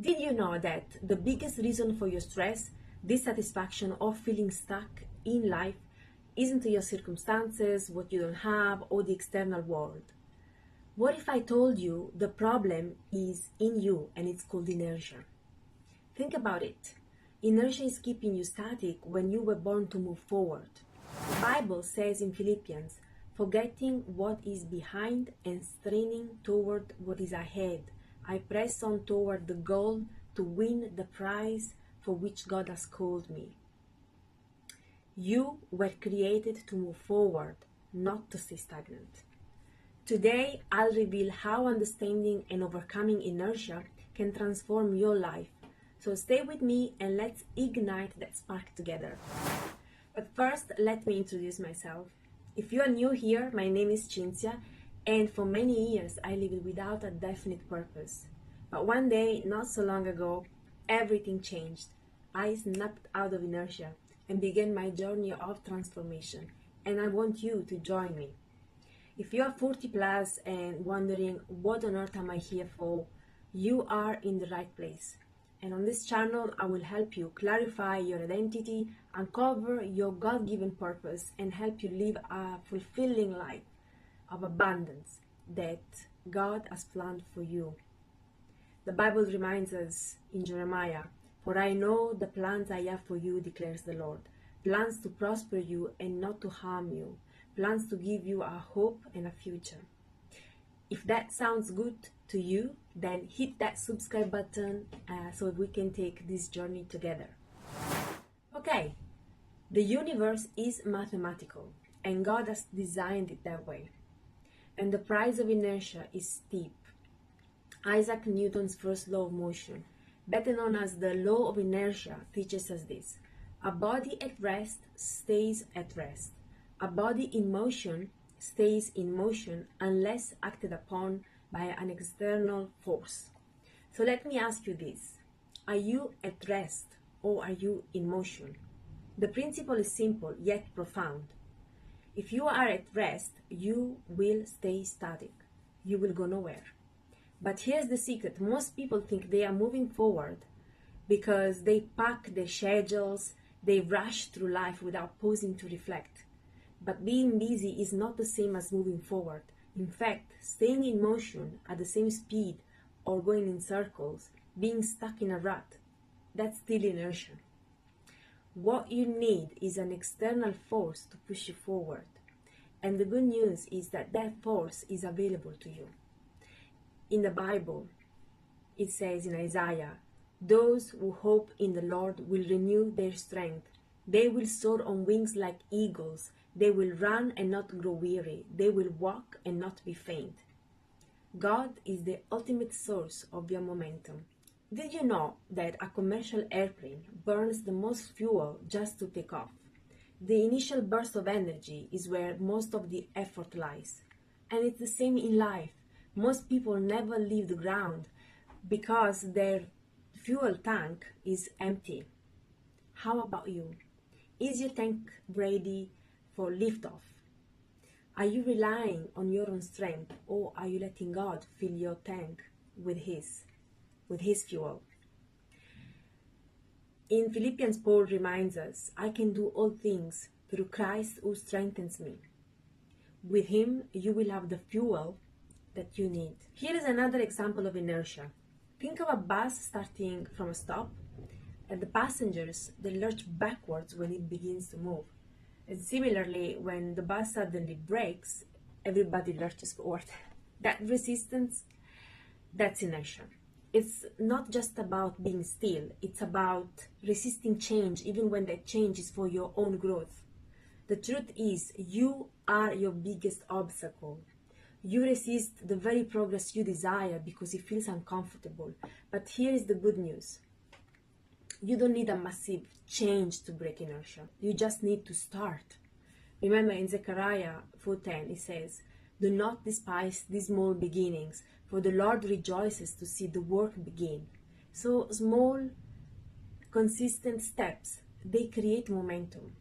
Did you know that the biggest reason for your stress, dissatisfaction, or feeling stuck in life isn't your circumstances, what you don't have, or the external world? What if I told you the problem is in you and it's called inertia? Think about it. Inertia is keeping you static when you were born to move forward. The Bible says in Philippians, forgetting what is behind and straining toward what is ahead, I press on toward the goal to win the prize for which God has called me. You were created to move forward, not to stay stagnant. Today, I'll reveal how understanding and overcoming inertia can transform your life. So stay with me and let's ignite that spark together. But first, let me introduce myself. If you are new here, my name is Cinzia, and for many years I lived without a definite purpose. But one day, not so long ago, everything changed. I snapped out of inertia and began my journey of transformation, and I want you to join me. If you are 40 plus and wondering what on earth am I here for, you are in the right place. And on this channel, I will help you clarify your identity, uncover your God-given purpose, and help you live a fulfilling life of abundance that God has planned for you. The Bible reminds us in Jeremiah, "For I know the plans I have for you, declares the Lord, plans to prosper you and not to harm you, plans to give you a hope and a future." If that sounds good to you, then hit that subscribe button so we can take this journey together. Okay, the universe is mathematical and God has designed it that way. And the price of inertia is steep. Isaac Newton's first law of motion, better known as the law of inertia, teaches us this. A body at rest stays at rest. A body in motion stays in motion unless acted upon by an external force. So let me ask you this. Are you at rest or are you in motion? The principle is simple yet profound. If you are at rest, you will stay static. You will go nowhere. But here's the secret. Most people think they are moving forward because they pack their schedules, they rush through life without pausing to reflect. But being busy is not the same as moving forward. In fact, staying in motion at the same speed or going in circles, being stuck in a rut, that's still inertia. What you need is an external force to push you forward. And the good news is that that force is available to you. In the Bible, it says in Isaiah, "Those who hope in the Lord will renew their strength. They will soar on wings like eagles. They will run and not grow weary. They will walk and not be faint." God is the ultimate source of your momentum. Did you know that a commercial airplane burns the most fuel just to take off? The initial burst of energy is where most of the effort lies. And it's the same in life. Most people never leave the ground because their fuel tank is empty. How about you? Is your tank ready for liftoff? Are you relying on your own strength or are you letting God fill your tank with His fuel? In Philippians, Paul reminds us, "I can do all things through Christ who strengthens me." With Him, you will have the fuel that you need. Here is another example of inertia. Think of a bus starting from a stop, and the passengers, they lurch backwards when it begins to move. And similarly, when the bus suddenly brakes, everybody lurches forward. That resistance, that's inertia. It's not just about being still, it's about resisting change even when that change is for your own growth. The truth is, you are your biggest obstacle. You resist the very progress you desire because it feels uncomfortable. But here is the good news. You don't need a massive change to break inertia. You just need to start. Remember in Zechariah 4:10 it says, "Do not despise these small beginnings, for the Lord rejoices to see the work begin." So small, consistent steps, they create momentum.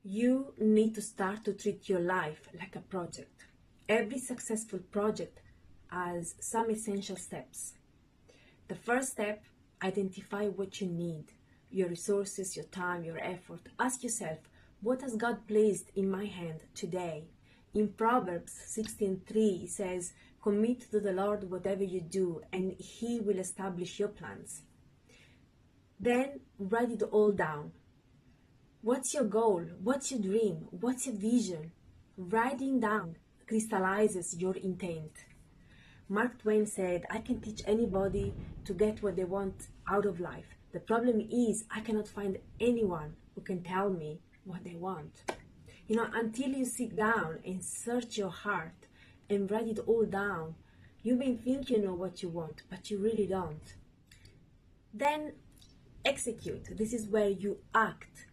You need to start to treat your life like a project. Every successful project has some essential steps. The first step Identify what you need, your resources, your time, your effort. Ask yourself, what has God placed in my hand today? In Proverbs 16:3 it says, commit to the Lord whatever you do, and He will establish your plans. Then write it all down. What's your goal? What's your dream? What's your vision? Writing down crystallizes your intent. Mark Twain said, I can teach anybody to get what they want out of life. The problem is I cannot find anyone who can tell me what they want. Until you sit down and search your heart and write it all down, you may think you know what you want, but you really don't. Then execute. This is where you act.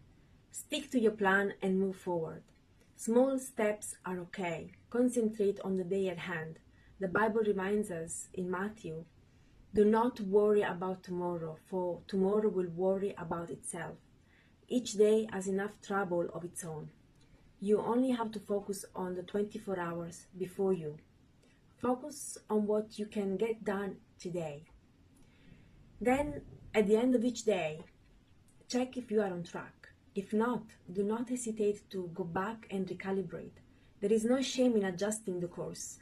Stick to your plan and move forward. Small steps are okay. Concentrate on the day at hand. The Bible reminds us in Matthew, do not worry about tomorrow, for tomorrow will worry about itself. Each day has enough trouble of its own. You only have to focus on the 24 hours before you. Focus on what you can get done today. Then, at the end of each day, check if you are on track. If not, do not hesitate to go back and recalibrate. There is no shame in adjusting the course.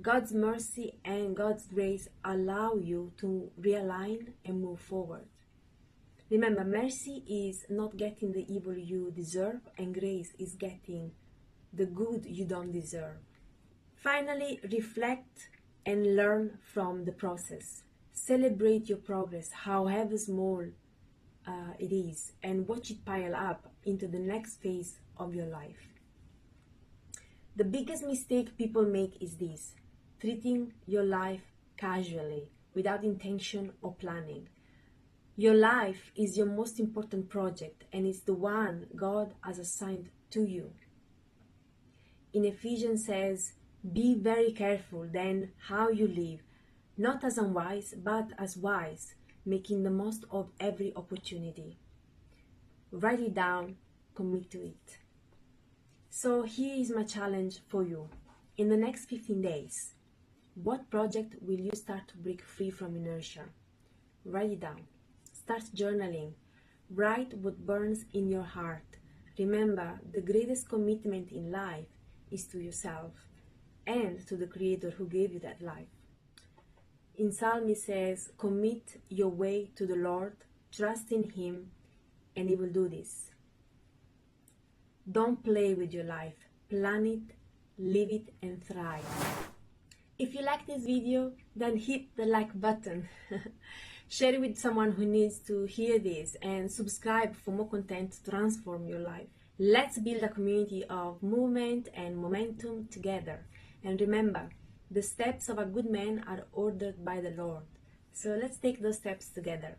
God's mercy and God's grace allow you to realign and move forward. Remember, mercy is not getting the evil you deserve, and grace is getting the good you don't deserve. Finally, reflect and learn from the process. Celebrate your progress, however small it is, and watch it pile up into the next phase of your life. The biggest mistake people make is this: treating your life casually, without intention or planning. Your life is your most important project, and it's the one God has assigned to you. In Ephesians says, be very careful then how you live, not as unwise, but as wise, making the most of every opportunity. Write it down, commit to it. So here is my challenge for you. In the next 15 days, what project will you start to break free from inertia? Write it down. Start journaling. Write what burns in your heart. Remember, the greatest commitment in life is to yourself and to the Creator who gave you that life. In Psalm it says, commit your way to the Lord, trust in Him, and He will do this. Don't play with your life. Plan it, live it, and thrive. If you like this video, then hit the like button. Share it with someone who needs to hear this, and subscribe for more content to transform your life. Let's build a community of movement and momentum together. And remember, the steps of a good man are ordered by the Lord. So let's take those steps together.